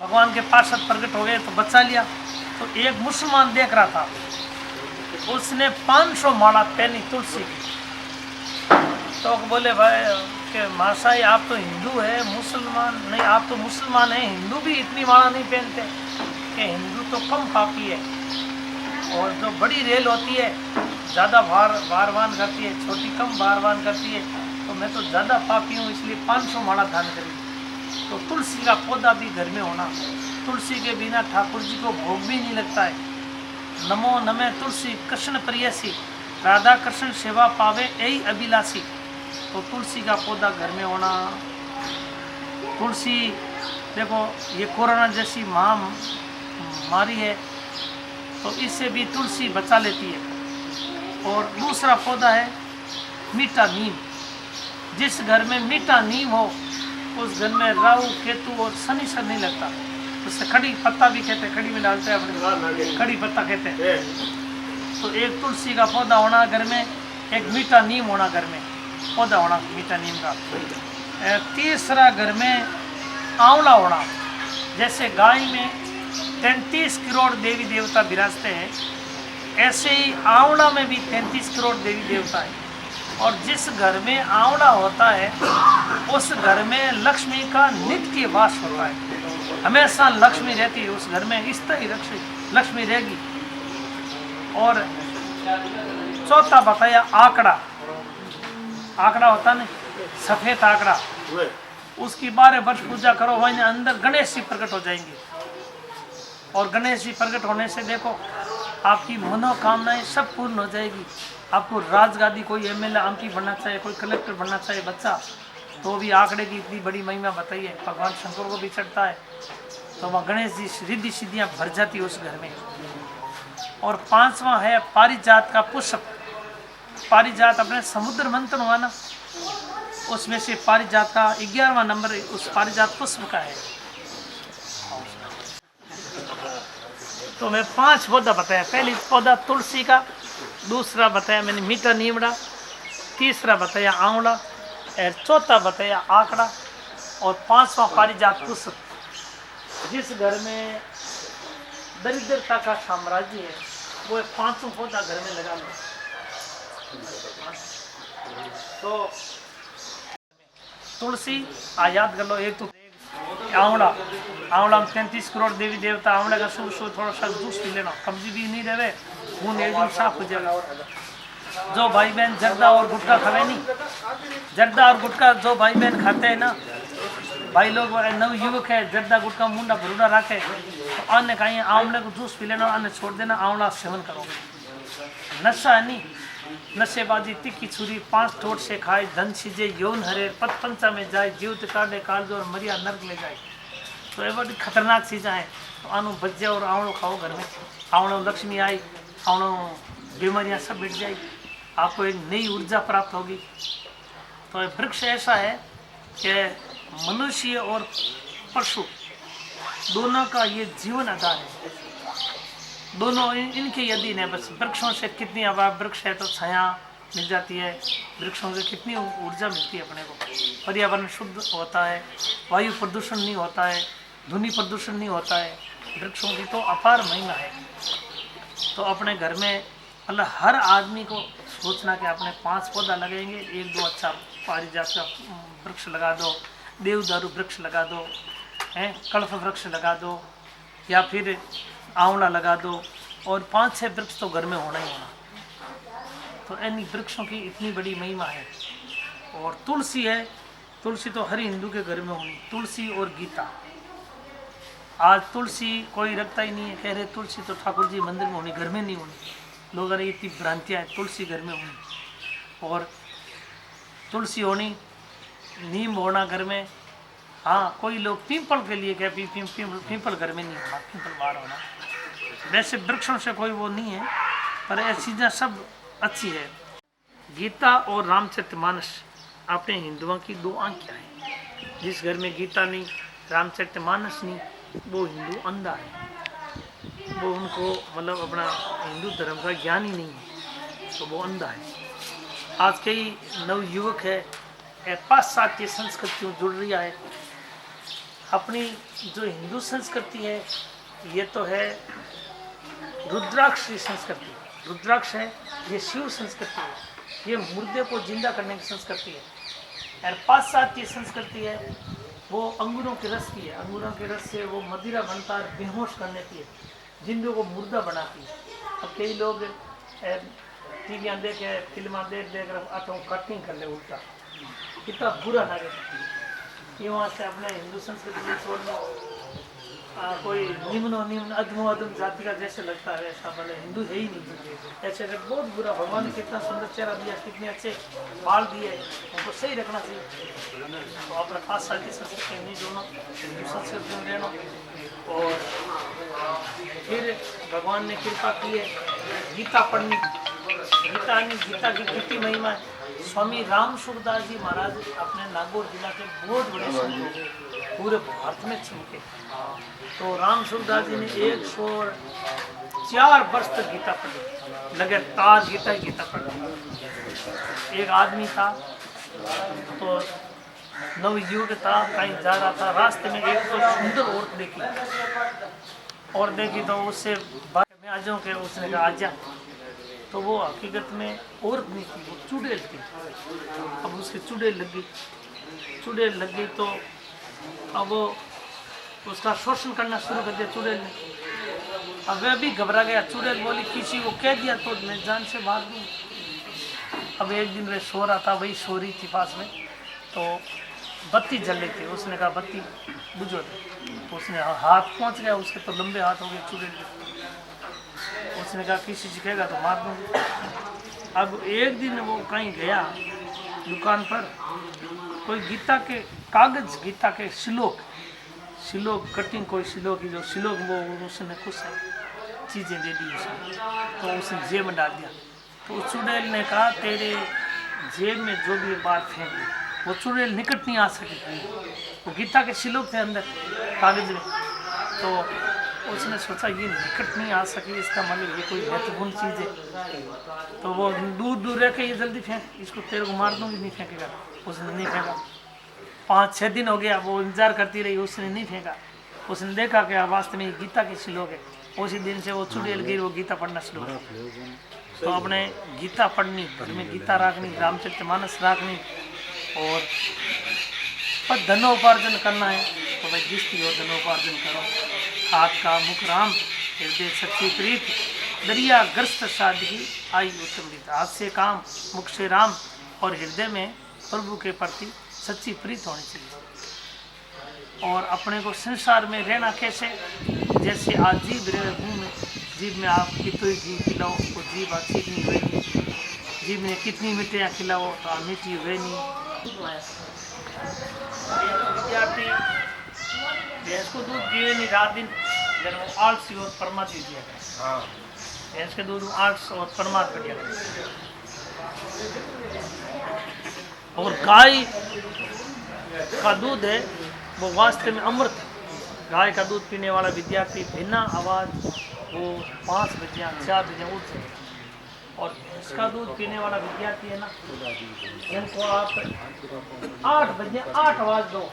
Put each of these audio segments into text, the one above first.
भगवान के पार्षद प्रकट हो गए तो बचा लिया। तो एक मुसलमान देख रहा था, उसने 500 माला पहनी तुलसी की। तो बोले भाई कि मासाई आप तो हिंदू है, मुसलमान नहीं, आप तो मुसलमान हैं, हिंदू भी इतनी माला नहीं पहनते। कि हिंदू तो कम पापी है, और जो बड़ी रेल होती है ज़्यादा भारवान करती है, छोटी कम भारवान करती है, तो मैं तो ज़्यादा पापी हूँ, इसलिए 500 माला दान करी। तो तुलसी का पौधा भी घर में होना, तुलसी के बिना ठाकुर जी को भोग भी नहीं लगता है। नमो नमे तुलसी कृष्ण प्रियसी, राधा कृष्ण सेवा पावे यही अभिलाषी। तो तुलसी का पौधा घर में होना। तुलसी देखो, ये कोरोना जैसी महामारी है, तो इससे भी तुलसी बचा लेती है। और दूसरा पौधा है मीठा नीम। जिस घर में मीठा नीम हो, उस घर में राहु केतु और शनि सर नहीं लगता। उससे कड़ी पत्ता भी कहते हैं, कड़ी में डालते हैं अपने, कड़ी पत्ता कहते हैं। तो एक तुलसी का पौधा होना घर में, एक मीठा नीम होना घर में, पौधा होना मीठा नीम का। तीसरा घर में आंवला होना। जैसे गाय में 33 करोड़ देवी देवता विराजते हैं, ऐसे ही आंवला में भी 33 करोड़ देवी देवता है। और जिस घर में आंवला होता है, उस घर में लक्ष्मी का नित्य वास होता है, हमेशा लक्ष्मी रहती है उस घर में, इस तरह लक्ष्मी रहेगी। और चौथा बताया आंकड़ा। आंकड़ा होता नहीं, सफेद आंकड़ा, उसकी 12 वर्ष पूजा करो, वहीं अंदर गणेश जी प्रकट हो जाएंगे। और गणेश जी प्रकट होने से देखो आपकी मनोकामनाएं सब पूर्ण हो जाएगी। आपको राजगादी, कोई एमएलए एमपी बनना चाहिए, कोई कलेक्टर बनना चाहिए बच्चा, तो भी आंकड़े की इतनी बड़ी महिमा बताई है। भगवान शंकर को भी चढ़ता है, तो वहाँ गणेश जी रिद्धि सिद्धियाँ भर जाती है उस घर में। और 5वां है पारिजात का पुष्प। पारिजात अपने समुद्र मंथन हुआ ना, उसमें से पारिजात का 11वां नंबर उस पारिजात पुष्प का है। तो मैं 5 पौधा बताया। पहली पौधा तुलसी का, दूसरा बताया मैंने मीठा नीमड़ा, तीसरा बताया आंवला, और चौथा बताया आंकड़ा, और 5वां पारिजात पुष्प। जिस घर में दरिद्रता का साम्राज्य है, वो 5 पौधा घर में लगा लो। तो तुलसी याद कर लो, एक तो आंवला, आंवला में 33 करोड़ देवी देवता। आंवला का सूप थोड़ा सा जूस पी लेना, कब्जी भी नहीं रहे, खून एकदम साफ हो जाएगा। जो भाई बहन जर्दा और गुटखा खावे नहीं, जर्दा और गुटखा जो भाई बहन खाते हैं ना, भाई लोग नव युवक है, जर्दा गुटखा मुंडा भरूडा रखे, तो अन्य कहीं आंवले को जूस पी लेना, अन्य छोड़ देना, आंवला सेवन करो। नशा है नहीं, नशेबाजी तिक्की छुरी 5 ठोट से खाए, धन सीजे यौन हरे, पद पंचा में जाए, जीवत काटे कालजो और मरिया नर्क ले जाए। तो ये बड़ी खतरनाक चीज़ें हैं। तो आनो बच्चे और आंवलो खाओ घर में, आंवलो लक्ष्मी आई, आंवलो बीमारियां सब मिट जाएगी, आपको एक नई ऊर्जा प्राप्त होगी। तो ये वृक्ष ऐसा है कि मनुष्य और पशु दोनों का ये जीवन आधार है। दोनों इनके यदि नहीं, बस वृक्षों से कितनी आवाज, वृक्ष है तो छाया मिल जाती है, वृक्षों से कितनी ऊर्जा मिलती है अपने को, पर्यावरण शुद्ध होता है, वायु प्रदूषण नहीं होता है, ध्वनि प्रदूषण नहीं होता है। वृक्षों की तो अपार महिमा है। तो अपने घर में मतलब हर आदमी को सोचना कि अपने 5 पौधा लगेंगे, 1-2 अच्छा पारिजात का वृक्ष लगा दो, देवदारू वृक्ष लगा दो, हैं कल्प वृक्ष लगा दो, या फिर आंवला लगा दो, और 5-6 वृक्ष तो घर में होना ही होना। तो इन वृक्षों की इतनी बड़ी महिमा है। और तुलसी है, तुलसी तो हर हिंदू के घर में होनी, तुलसी और गीता। आज तुलसी कोई रखता ही नहीं है, कह रहे तुलसी तो ठाकुर जी मंदिर में होनी, घर में नहीं होनी। लोग अरे इतनी भ्रांतियाँ हैं, तुलसी घर में होनी, और तुलसी होनी, नीम होना घर में। हाँ, कोई लोग पीपल के लिए क्या, पीपल घर में नहीं होना, पीपल बाहर होना। वैसे वृक्षों से कोई वो नहीं है, पर ये चीज़ें सब अच्छी है। गीता और रामचरितमानस अपने हिंदुओं की 2 आंखें हैं। जिस घर में गीता नहीं, रामचरितमानस नहीं, वो हिंदू अंधा है, वो उनको मतलब अपना हिंदू धर्म का ज्ञान ही नहीं है, तो वो अंधा है। आज कई नव युवक है पाश्चात्य संस्कृतियों जुड़ रही है, अपनी जो हिंदू संस्कृति है ये तो है रुद्राक्ष की संस्कृति। रुद्राक्ष है ये शिव संस्कृति है, ये मुर्दे को जिंदा करने की संस्कृति है। और पाश्चात्य संस्कृति है वो अंगूरों के रस की है, अंगूरों के रस से वो मदिरा बनता है, बेहोश करने की है, जिंदों को मुर्दा बनाती है। अब कई लोग टीवियाँ देखे फिल्म देख देख कर कटिंग कर ले उल्टा, कितना बुरा लगे। ये वहाँ से अपने हिंदू संस्कृति को छोड़ना कोई निम्न अधमो अधम जाति का जैसे लगता है ऐसा, भले हिंदू है ही नहीं ऐसे। अगर बहुत बुरा, भगवान ने कितना सुंदर चेहरा दिया, कितने अच्छे बाल दिए, उनको सही रखना चाहिए। तो अपने 5 साल की संस्कृति नहीं जोड़ना, हिंदू संस्कृति में रहना। और फिर भगवान ने कृपा की है गीता पढ़नी। गीता की कितनी महिमा है। स्वामी राम सूरदास जी महाराज अपने नागौर जिला के बहुत बड़े संत हो गए, पूरे भारत में चमके। तो राम सूरदास जी ने 104 वर्ष तक गीता पढ़ी, लगातार गीता पढ़ी। एक आदमी था तो नवयुवक था, कहीं जा रहा था, रास्ते में एक तो सुंदर औरत देखी तो उससे मैं आ जाऊँ, उसने कहा आजा। तो वो हकीकत में औरत नहीं थी, वो चुड़ैल थी। अब उसकी चुड़ैल लग गई तो अब वो उसका शोषण करना शुरू कर दिया चुड़ैल ने। अब वह भी घबरा गया। चुड़ैल बोली किसी को कह दिया तो मैं जान से मार दूँ। अब एक दिन वह सो रहा था, वही सो रही थी पास में, तो बत्ती जल रही थी। उसने कहा बत्ती बुझो। तो उसने हाथ पहुँच गया उसके, तो लंबे हाथ हो गए चुड़ैल के। उसने कहा किसी से कहेगा तो मार दूँगी। अब एक दिन वो कहीं गया दुकान पर, कोई गीता के कागज, गीता के श्लोक कटिंग, कोई श्लोक की जो श्लोक वो उसने कुछ चीज़ें दे दी उसने, तो उसने जेब में डाल दिया। तो उस चुड़ैल ने कहा तेरे जेब में जो भी बात फेंक दी। वो चुड़ैल निकट नहीं आ सकी, वो गीता के श्लोक थे अंदर कागज में। तो उसने सोचा ये निकट नहीं आ सकी, इसका मतलब ये कोई महत्वपूर्ण चीज़ है। तो वो दूर रह के ये जल्दी फेंक, इसको तेरे को मार दूंगी, नहीं फेंकेगा। उसने नहीं फेंका। 5-6 दिन हो गया, वो इंतजार करती रही, उसने नहीं फेंका। उसने देखा कि वास्तव में गीता के श्लोक है। उसी दिन से वो चुड़ैल गई, वो गीता पढ़ना शुरू हो। तो अपने गीता पढ़नी, घर में गीता रखनी, रामचरितमानस रखनी, और धनोपार्जन करना है तो भाई जिसकी हो धनोपार्जन करो। हाथ का मुख राम, हृदय सच्ची प्रीत, दरिया ग्रस्त सादगी आई उत्तम रीत। हाथ से काम, मुख से राम, और हृदय में प्रभु के प्रति सच्ची प्रीत होनी चाहिए। और अपने को संसार में रहना कैसे, जैसे आज जीभ रहे मुँह में, जीभ में आप कितनी घी खिलाओ तो जीभ अच्छी नहीं हुएगी, जीभ में कितनी मिठाइयाँ खिलाओ तो आप मीठी हुए नहीं। विद्यार्थी भैंस को दूध दिए नहीं रात दिन, जब वो आलसी और परमात्मा दिया गया। भैंस के दूध आलस और परमात्मा दिया गया। और गाय का दूध है वो वास्तव में अमृत है। गाय का दूध पीने वाला विद्यार्थी बिना आवाज़ वो 5 बजे 4 बजे उठ सकते। और इसका दूध पीने वाला विद्यार्थी है ना, उनको आप 8 बजे 8 आवाज़ दो।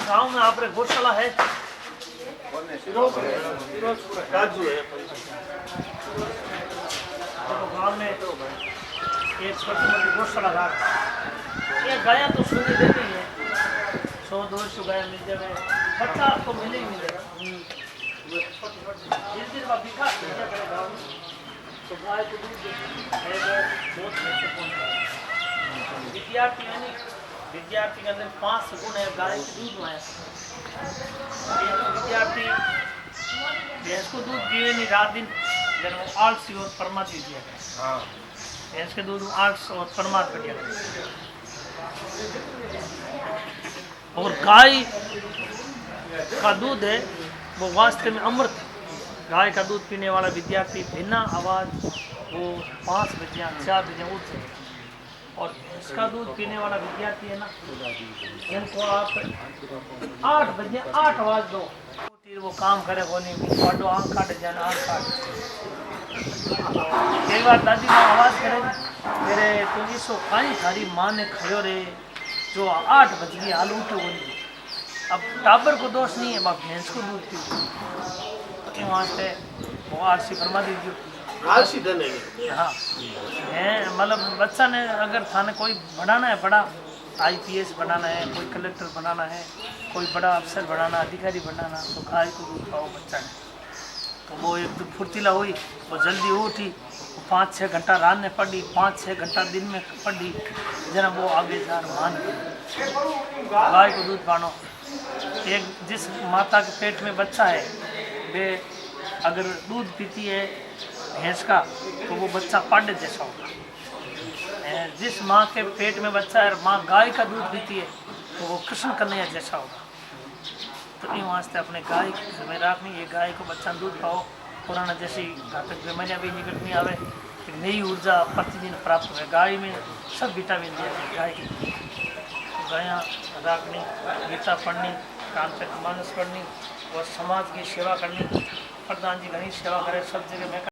गाँव में आप गौशाला है, गाँव में एक छोटी मोटी गौशाला था। ये गायें तो सुने देती है, 100-200 गाय मिल जाए, बच्चा आपको मिले ही मिलेगा। जिस दिन वह बिखा करेगा तो गाय को दूध बहुत महत्वपूर्ण है। विद्यार्थी है नहीं, विद्यार्थी के अंदर 5 गुण है गाय के दूध में। विद्यार्थी भैंस को दूध दिए नहीं रात दिन, जब वो आलसी और परमात्मा दिया गया। भैंस के दूध आलस और परमात्मा दिया गया। और गाय का दूध है वो वास्तव में अमृत है। गाय का दूध पीने वाला विद्यार्थी बिना आवाज़ वो 5 बजे 4 बजे उठ सकते। और इसका दूध पीने वाला विद्यार्थी है ना, उनको आप 8 बजे 8 आवाज़ दो। फिर वो काम करे को नहीं पाडो आँख काट जाना आँख काट। एक बार दादी माँ आवाज़ करे मेरे तो ये सो काई थारी माँ ने खयो रे जो 8 बज गई हाल उठो को नहीं। अब टाबर को दोष नहीं है बाप भैंस को दूध पी तो वहाँ से वो आरसी फरमा दीजिए आलसी देने हाँ है मतलब बच्चा ने अगर थाने कोई बनाना है बड़ा आईपीएस बनाना है कोई कलेक्टर बनाना है कोई बड़ा अफसर बनाना अधिकारी बनाना तो गाय को दूध पाओ बच्चा ने। तो वो एक तो फुर्तीला हुई वो जल्दी उठी 5-6 घंटा रात में पढ़ी 5-6 घंटा दिन में पढ़ी जरा वो आगे जा मान गाय को दूध पानो। एक जिस माता के पेट में बच्चा है वे अगर दूध पीती है भैंस का तो वो बच्चा पांडे जैसा होगा। जिस माँ के पेट में बच्चा है माँ गाय का दूध पीती है तो वो कृष्ण कन्हैया जैसा होगा। तो इन वास्ते अपने गाय घर में रखनी ये गाय को बच्चा दूध पाओ पुराना जैसी घातक बीमारियाँ भी निकट नहीं आवे एक नई ऊर्जा प्रतिदिन प्राप्त हुए। गाय में सब विटामिन दिया है गाय की। गायाँ रखनी गीता पढ़नी रामचरित मानस पढ़नी और समाज की सेवा करनी। प्रधान जी घनी सेवा करे सब जगह में